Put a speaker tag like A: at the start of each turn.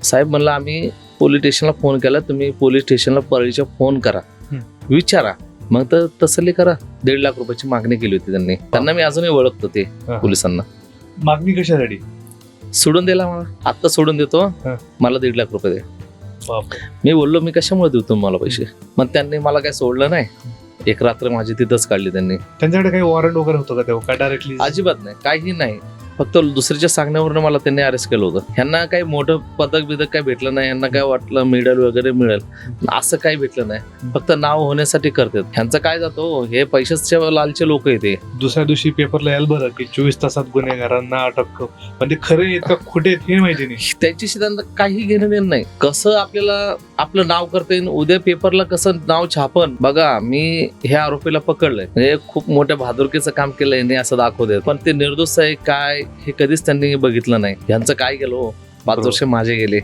A: साहेब म्हणलं आम्ही पोलीस स्टेशनला फोन केला, तुम्ही पोलीस स्टेशनला परळीच्या फोन करा, विचारा, मग तर तसली करा. 1.5 लाख रुपयाची मागणी केली होती त्यांना मी अजूनही ओळखतो ते पोलिसांना.
B: मागणी कशासाठी?
A: सोडून दिला मला, आता सोडून देतो, मला 1.5 लाख रुपये दे.
B: बापरे.
A: मी बोललो मी कशामुळे देऊ तुम्हाला पैसे. मग त्यांनी मला काय सोडलं नाही, एक रात्र माझी तिथंच काढली त्यांनी.
B: त्यांच्याकडे काही वॉरंट वगैरे होतं का तेव्हा, का डायरेक्टली?
A: अजिबात नाही, काही नाही. फक्त दुसऱ्याच्या सांगण्यावरून मला त्यांनी अरेस्ट केलं होतं. ह्यांना काही मोठं पदक बिदक काही भेटलं नाही, यांना काय वाटलं मेडल वगैरे मिळेल, असं काही भेटलं नाही. फक्त नाव होण्यासाठी करतात. ह्यांचं काय जातो, हे पैशाच्या लालचे लोक येते.
B: दुसऱ्या दिवशी पेपरला यायला बरं की 24 तासात गुन्हेगारांना अटक, पण ते खरे आहेत का खोटे आहेत हे माहिती नाही.
A: त्याच्याशी त्यांना काही घेणं देणं नाही. कसं आपल्याला आपलं नाव करता येईल, उद्या पेपरला कसं नाव छापन. बघा, मी ह्या आरोपीला पकडलंय, म्हणजे खूप मोठ्या बहादुरकीचं काम केलंय नाही असं दाखवतात, पण ते निर्दोष आहे काय हे कधीच त्यांनी बघितलं नाही. यांचं काय गेलो, 5 वर्ष माझे गेले.